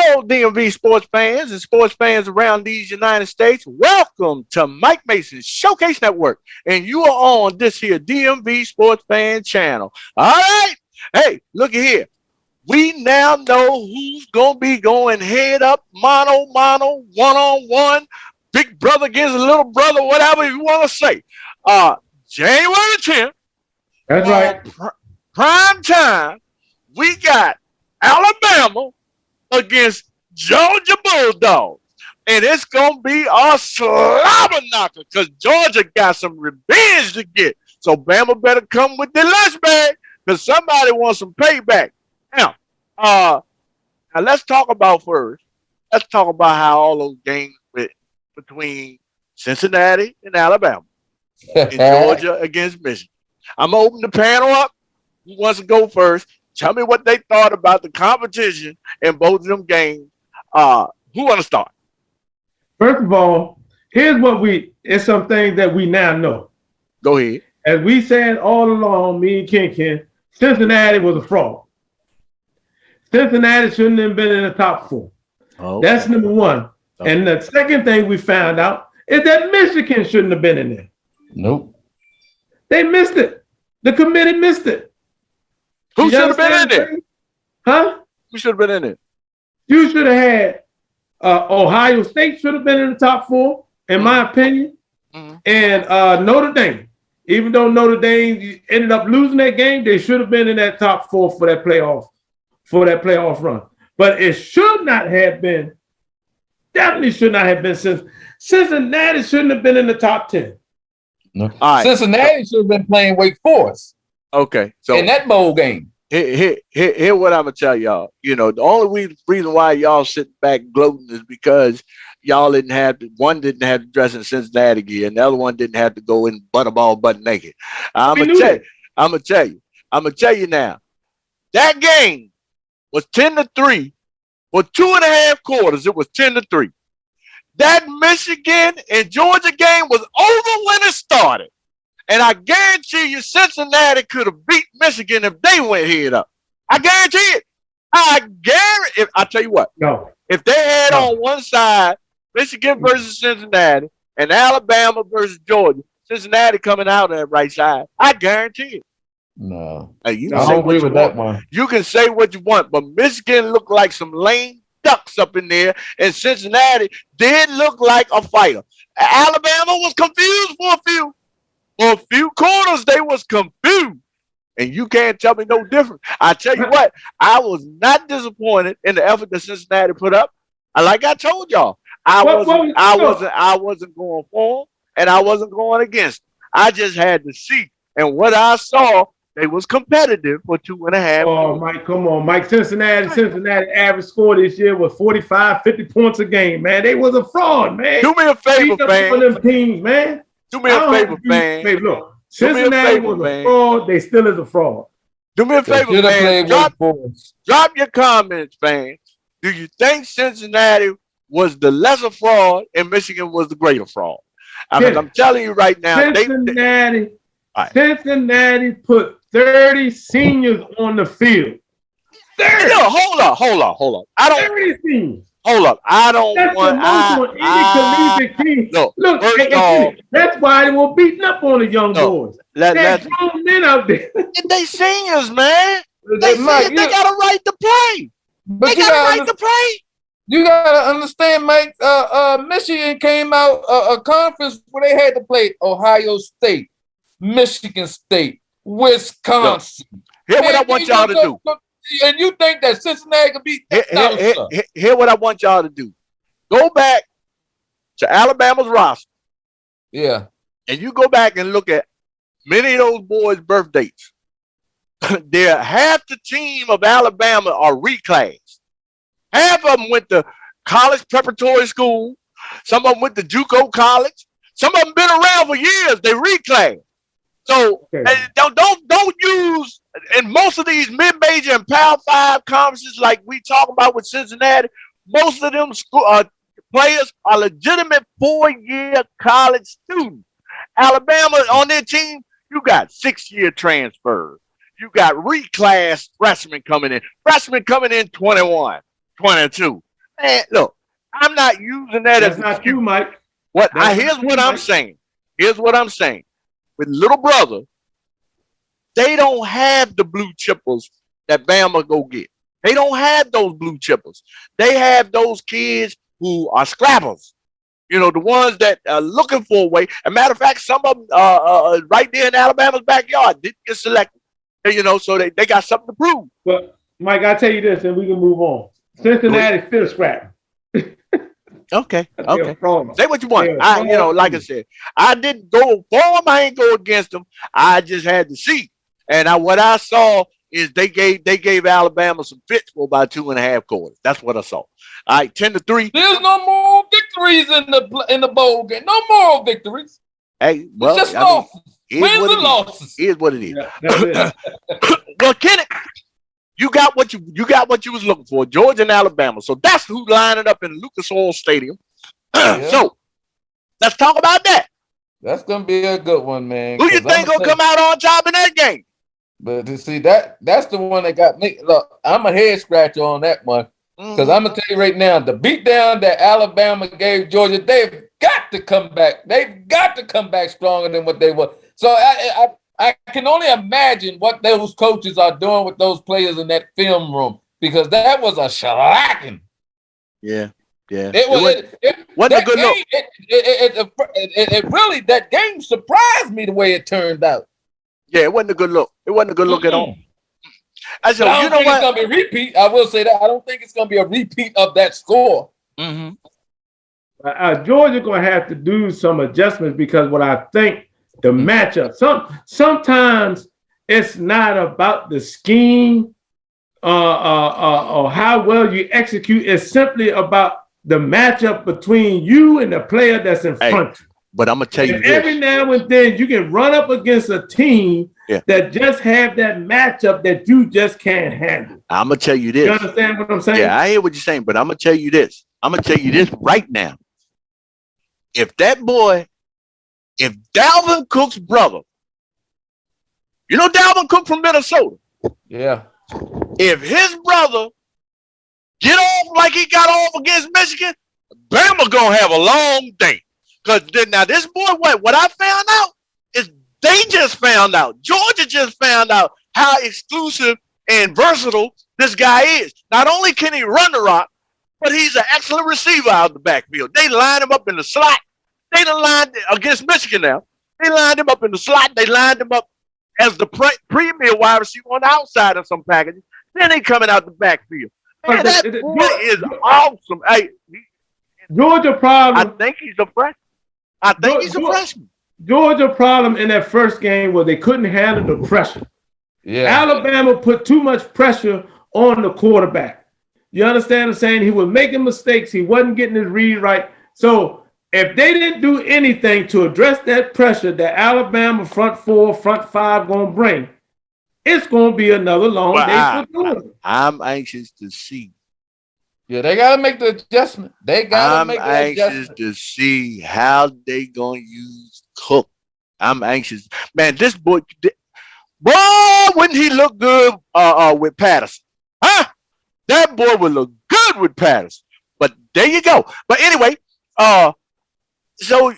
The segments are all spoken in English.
Hello, DMV sports fans and sports fans around these United States. Welcome to Mike Mason's Showcase Network, and you are on this here DMV Sports Fan Channel. All right, hey, look at here. We now know who's gonna be going head up, mano, one on one, big brother against little brother, whatever you want to say. January 10th. That's right. Prime time. We got Alabama against Georgia Bulldogs. And it's going to be a slobber knocker because Georgia got some revenge to get. So Bama better come with the lunch bag because somebody wants some payback. Now, let's talk about how all those games went between Cincinnati and Alabama and Georgia against Michigan. I'm going to open the panel up. Who wants to go first? Tell me what they thought about the competition in both of them games. Who want to start? First of all, it's some things that we now know. Go ahead. As we said all along, me and Ken, Cincinnati was a fraud. Cincinnati shouldn't have been in the top four. Okay. That's number one. Okay. And the second thing we found out is that Michigan shouldn't have been in there. Nope. They missed it. The committee missed it. Who should have been in there? Huh? Who should have been in it? You should have had Ohio State should have been in the top four, in my opinion. Mm-hmm. And Notre Dame. Even though Notre Dame ended up losing that game, they should have been in that top four for that playoff run. But it should not have been, definitely should not have been Cincinnati shouldn't have been in the top 10. No. Right. Cincinnati should have been playing Wake Forest. Okay, so in that bowl game. Here what I'm gonna tell y'all. You know, the only reason why y'all sitting back gloating is because y'all didn't have to dress in Cincinnati gear, and the other one didn't have to go in butterball butt naked. I'm gonna tell you now. That game was 10-3 for 2.5 quarters. It was 10-3. That Michigan and Georgia game was over when it started. And I guarantee you Cincinnati could have beat Michigan if they went head up. I guarantee it. I tell you what. No. If they had on one side Michigan versus Cincinnati and Alabama versus Georgia, Cincinnati coming out on that right side, I guarantee it. No. Hey, I don't agree with that one. You can say what you want, but Michigan looked like some lame ducks up in there, and Cincinnati did look like a fighter. Alabama was confused for a few quarters. They was confused, and you can't tell me no different. I tell you what, I was not disappointed in the effort that Cincinnati put up. Like I told y'all, I wasn't going for them, and I wasn't going against them. I just had to see, and what I saw, they was competitive for 2.5. Oh, Mike, come on, Mike. Cincinnati average score this year was 45, 50 points a game, man. They was a fraud, man. Do me a favor, fan. Them teams, man. Do me a favor, fan. Look, Cincinnati was a fraud. They still is a fraud. Do me a favor, fan. Drop your comments, fan. Do you think Cincinnati was the lesser fraud and Michigan was the greater fraud? I'm telling you right now. Cincinnati put 30 seniors on the field. 30. No, hold on. 30 seniors. Hold up. I don't want any collegiate team. No, look, that's why they were beating up on the young boys. There's grown men out there. They seniors, man. They got a right to play. But they got a right to play. You gotta understand, Mike. Michigan came out a conference where they had to play Ohio State, Michigan State, Wisconsin. Here's what I want y'all to do. And you think that Cincinnati could beat that? Here's what I want y'all to do. Go back to Alabama's roster. Yeah. And you go back and look at many of those boys' birth dates. They're half the team of Alabama are reclassed. Half of them went to college preparatory school. Some of them went to JUCO college. Some of them been around for years. They reclassed. So don't use, in most of these mid-major and Power 5 conferences like we talk about with Cincinnati, most of them players are legitimate 4-year college students. Alabama on their team, you got 6-year transfers. You got reclassed freshmen coming in. Freshmen coming in 21, 22. Man, look, I'm not using that as That's an not true, excuse. Mike. Here's what I'm saying. Here's what I'm saying. With little brother, they don't have the blue chippers that Bama go get. They don't have those blue chippers. They have those kids who are scrappers. You know, the ones that are looking for a way. As a matter of fact, some of them right there in Alabama's backyard didn't get selected. You know, so they got something to prove. Well, Mike, I'll tell you this, and we can move on. Cincinnati still scrapping. Okay. Say what you want. Like I said, I didn't go for them. I ain't go against them. I just had to see. And what I saw is they gave Alabama some fits for about 2.5 quarters. That's what I saw. All right, 10-3. There's no more victories in the bowl game. No more victories. Hey, well, it's just losses. Wins and losses. Here's what it is. Yeah, well, Kenny, you got what you was looking for, Georgia and Alabama. So that's who's lining up in Lucas Oil Stadium. Yeah. So let's talk about that. That's gonna be a good one, man. Who you think gonna come out on top in that game? But you see, that's the one that got me. Look, I'm a head scratcher on that one. Because I'm gonna tell you right now, the beatdown that Alabama gave Georgia, they've got to come back. They've got to come back stronger than what they were. So I can only imagine what those coaches are doing with those players in that film room, because that was a shellacking. Yeah. It wasn't a good look. It really, that game surprised me the way it turned out. Yeah, it wasn't a good look. It wasn't a good look at all. I don't think it's going to be a repeat. I will say that. I don't think it's going to be a repeat of that score. Georgia going to have to do some adjustments, because what I think the matchup, sometimes it's not about the scheme or how well you execute. It's simply about the matchup between you and the player that's in front of you. But I'm going to tell you this. Every now and then you can run up against a team that just have that matchup that you just can't handle. I'm going to tell you this. You understand what I'm saying? Yeah, I hear what you're saying, but I'm going to tell you this. I'm going to tell you this right now. If Dalvin Cook's brother, you know Dalvin Cook from Minnesota? Yeah. If his brother get off like he got off against Michigan, Bama going to have a long day. Because now this boy, what I found out is they just found out. Georgia just found out how exclusive and versatile this guy is. Not only can he run the rock, but he's an excellent receiver out of the backfield. They lined him up in the slot. They done lined against Michigan now. They lined him up in the slot. They lined him up as the premier wide receiver on the outside of some packages. Then they coming out the backfield. Man, that boy is awesome. Hey, Georgia problem. I think he's a freshman. He's a freshman. Georgia problem in that first game was they couldn't handle the pressure. Yeah. Alabama put too much pressure on the quarterback. You understand what I'm saying? He was making mistakes. He wasn't getting his read right. So if they didn't do anything to address that pressure that Alabama front four, front five going to bring, it's going to be another long day for Georgia. I'm anxious to see. Yeah, they got to make the adjustment. I'm anxious to see how they going to use Cook. I'm anxious. Man, this boy, wouldn't he look good with Patterson? Huh? That boy would look good with Patterson. But there you go. But anyway, so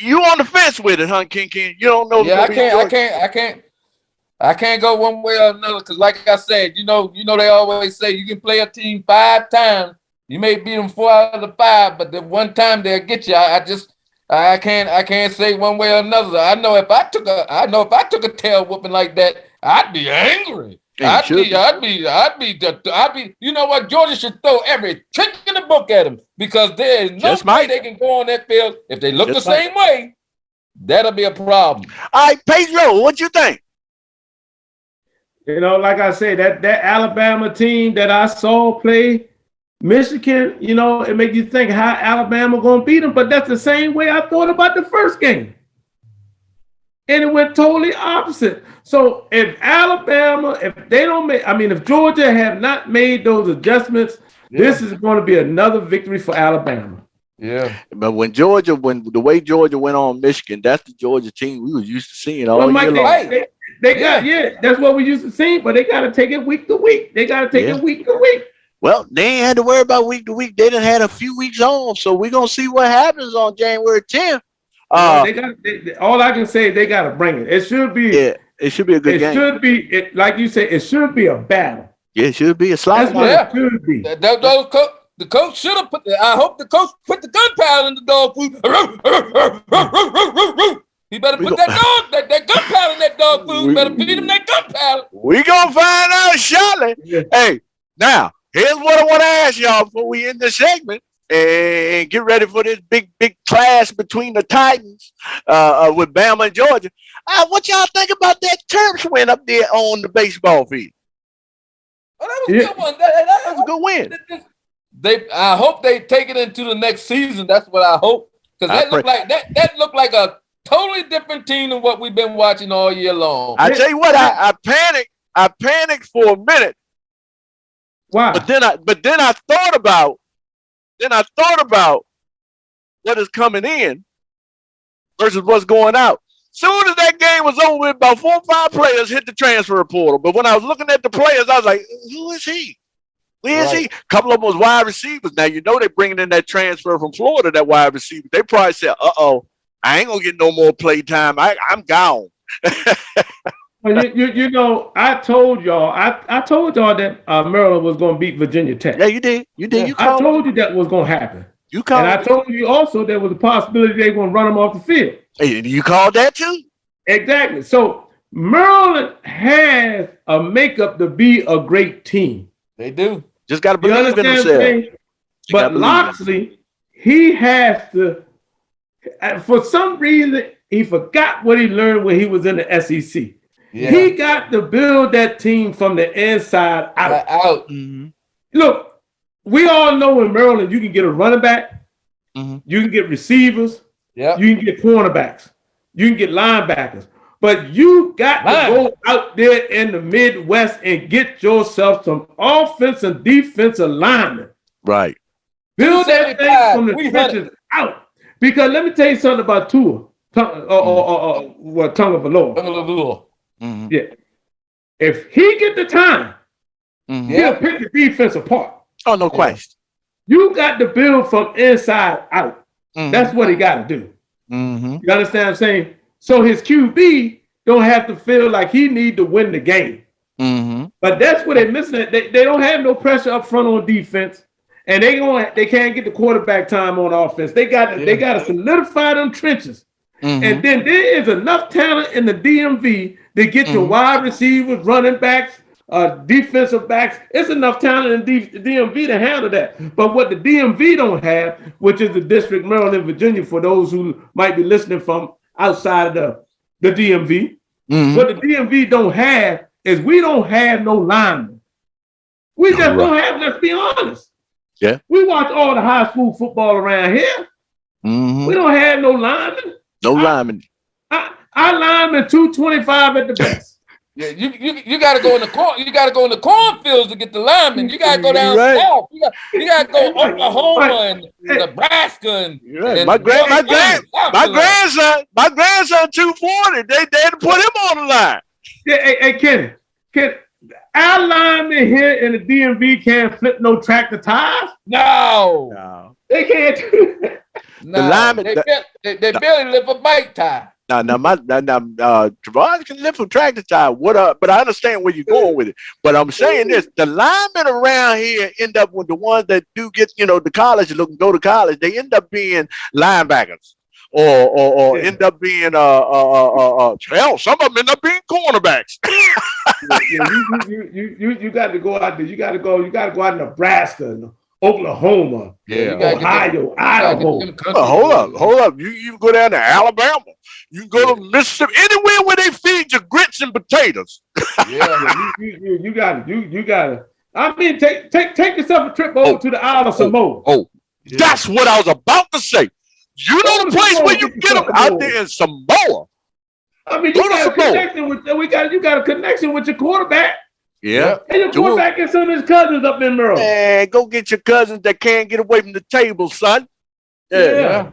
you on the fence with it, huh, King? You don't know. Yeah, I can't go one way or another, because like I said, you know they always say you can play a team 5 times. You may beat them 4 out of the 5, but the one time they'll get you. I can't say one way or another. I know if I took a tail whooping like that, I'd be angry. I'd be. You know what? Georgia should throw every trick in the book at them, because there is no way they can go on that field if they look the same way. That'll be a problem. All right, Pedro, what you think? You know, like I said, that Alabama team that I saw play Michigan, you know, it makes you think how Alabama going to beat them. But that's the same way I thought about the first game. And it went totally opposite. So if if Georgia have not made those adjustments, this is going to be another victory for Alabama. Yeah. But when the way Georgia went on Michigan, that's the Georgia team we was used to seeing all year long. That's what we used to see, but they got to take it week to week. They got to take it week to week. Well, they ain't had to worry about week to week. They done had a few weeks off, so we're gonna see what happens on January 10th. Well, all I can say is they got to bring it. It should be. Yeah, it should be a good It game. should be. Like you say, it should be a battle. Yeah, it should be a That's slaughter. what it should be. The coach should have put. I hope the coach put the gunpowder in the dog food. He better put that gunpowder in that dog food. Better feed him that gunpowder. We gonna find out shortly. Yeah. Hey, now here's what I want to ask y'all before we end the segment and get ready for this big clash between the Titans with Bama and Georgia. What y'all think about that turf win up there on the baseball field? Oh, that was a good one. That was a good win. I hope they take it into the next season. That's what I hope, because that looked like a totally different team than what we've been watching all year long. I tell you what, I panicked. I panicked for a minute. Why? But then I thought about what is coming in versus what's going out. Soon as that game was over with, about 4 or 5 players hit the transfer portal. But when I was looking at the players, I was like, who is he? Where is he? A couple of them was wide receivers. Now, you know they're bringing in that transfer from Florida, that wide receiver. They probably said, I ain't going to get no more play time. I'm gone. Well, you know, I told y'all that Maryland was going to beat Virginia Tech. Yeah, you did. You did. Yeah. I told you that was going to happen. You called and I told you also there was a possibility they were going to run them off the field. Hey, you called that too? Exactly. So Maryland has a makeup to be a great team. They do. Just got to believe in themselves. But Loxley, he has to, for some reason, he forgot what he learned when he was in the SEC. Yeah. He got to build that team from the inside out. Mm-hmm. Look, we all know in Maryland you can get a running back, you can get receivers, you can get cornerbacks, you can get linebackers, but you got to go out there in the Midwest and get yourself some offense and defensive linemen. Right. Build that thing from the trenches out. Because let me tell you something about Tua, Tagovailoa. Mm-hmm. Yeah. If he get the time, he'll pick the defense apart. Oh, no question. You got to build from inside out. That's what he got to do. You understand what I'm saying? So his QB don't have to feel like he need to win the game. But that's what they're missing. They don't have no pressure up front on defense, and they can't get the quarterback time on offense. They got to solidify them trenches. And then there is enough talent in the DMV to get your wide receivers, running backs, defensive backs. It's enough talent in the DMV to handle that. But what the DMV don't have, which is the District, Maryland, Virginia, for those who might be listening from outside of the DMV, what the DMV don't have is we don't have no linemen. We just don't have, let's be honest. Yeah. We watch all the high school football around here. We don't have no linemen. No linemen. Our linemen 225 at the best. Yeah, you got to go in the corn. You got to go in the cornfields to get the linemen. You got to go down south. You got to go Oklahoma and Nebraska and my grandson 240. They had to put him on the line. Yeah, hey, Kenny, our linemen here in the DMV can't flip no tractor tires. No, they can't do that. No, the linemen, they barely lift a bike tire. Javon can lift a tractor tire. But I understand where you're going with it. But I'm saying this: the linemen around here end up with the ones that do get, the college, go to college. They end up being linebackers, or end up being hell. Some of them end up being cornerbacks. You got to go out there. You got to go out to Nebraska, Oklahoma, Ohio, Idaho. Hold up. You go down to Alabama. You go to Mississippi. Anywhere where they feed you grits and potatoes. You got to. I mean, take yourself a trip over to the Isle of Samoa. That's what I was about to say. You know the place where you get them out there in Samoa. I mean, you got a connection with you got a connection with your quarterback. Yeah. And your quarterback and some of his cousins up in Maryland. Man, go get your cousins that can't get away from the table, son. Yeah.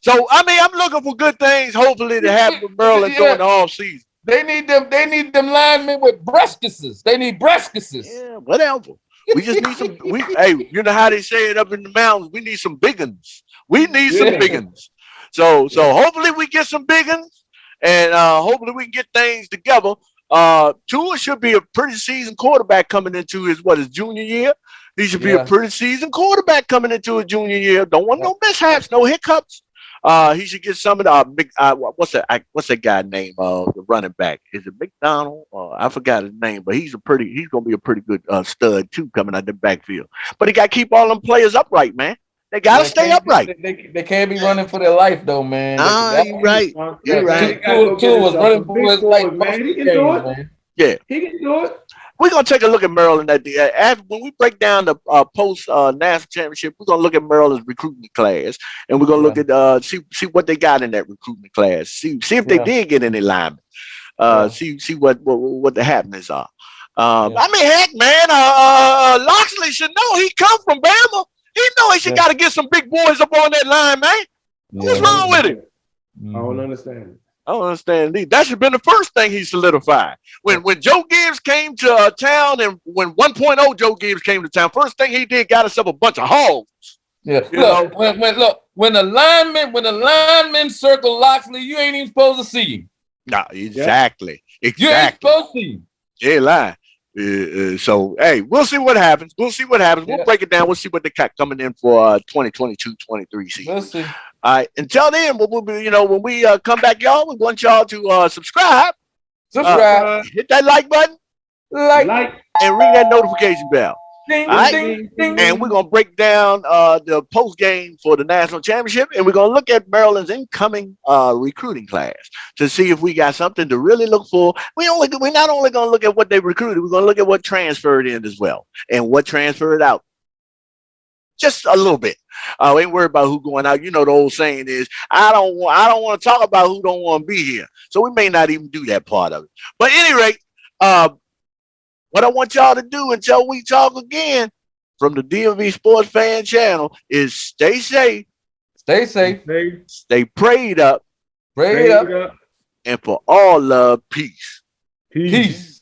So, I mean, I'm looking for good things, hopefully, to happen with Maryland during the off season. They need them linemen with breast kisses. They need breast kisses. Yeah, whatever. We just need some. Hey, you know how they say it up in the mountains. We need some big uns. We need some big uns. So hopefully we get some big uns, and hopefully we can get things together. Tua should be a pretty seasoned quarterback coming into his junior year. He should be a pretty seasoned quarterback coming into his junior year. Don't want no mishaps, no hiccups. He should get some of the big. What's that guy name? The running back, is it McDonald? I forgot his name, but he's gonna be a pretty good stud too coming out the backfield. But he got to keep all them players upright, man. They gotta stay upright. They can't be running for their life though, man. You're right. You're right. Tua was running for his life, man. He can do it. Man. Yeah, he can do it. We're gonna take a look at Maryland when we break down the post national championship. We're gonna look at Maryland's recruitment class, and we're gonna look at see what they got in that recruitment class. See if they did get any linemen. See what the happenings are. I mean, heck, man, Loxley should know he come from Bama. He know he should got to get some big boys up on that line, man. What's wrong with him? I don't understand it. I don't understand it. That should have been the first thing he solidified. When Joe Gibbs came to town, and when 1.0 Joe Gibbs came to town, first thing he did got himself a bunch of hogs. Yeah. When the linemen circle Loxley, you ain't even supposed to see him. Nah, exactly. You ain't supposed to see him. Yeah, lie. So hey, we'll see what happens. We'll break it down. We'll see what they got coming in for 2022-23 season. We'll see. All right. Until then, we'll be, when we come back, y'all, we want y'all to subscribe. Hit that like button. Like. And ring that notification bell. Ding, all right? ding, ding. And we're going to break down the post game for the national championship. And we're going to look at Maryland's incoming recruiting class to see if we got something to really look for. We're not only going to look at what they recruited, we're going to look at what transferred in as well and what transferred out. Just a little bit. Ain't worried about who going out. You know the old saying is, I don't want to talk about who don't want to be here. So we may not even do that part of it. But at any rate, what I want y'all to do until we talk again from the DMV Sports Fan Channel is stay safe. Stay prayed up. And for all love, peace. Peace.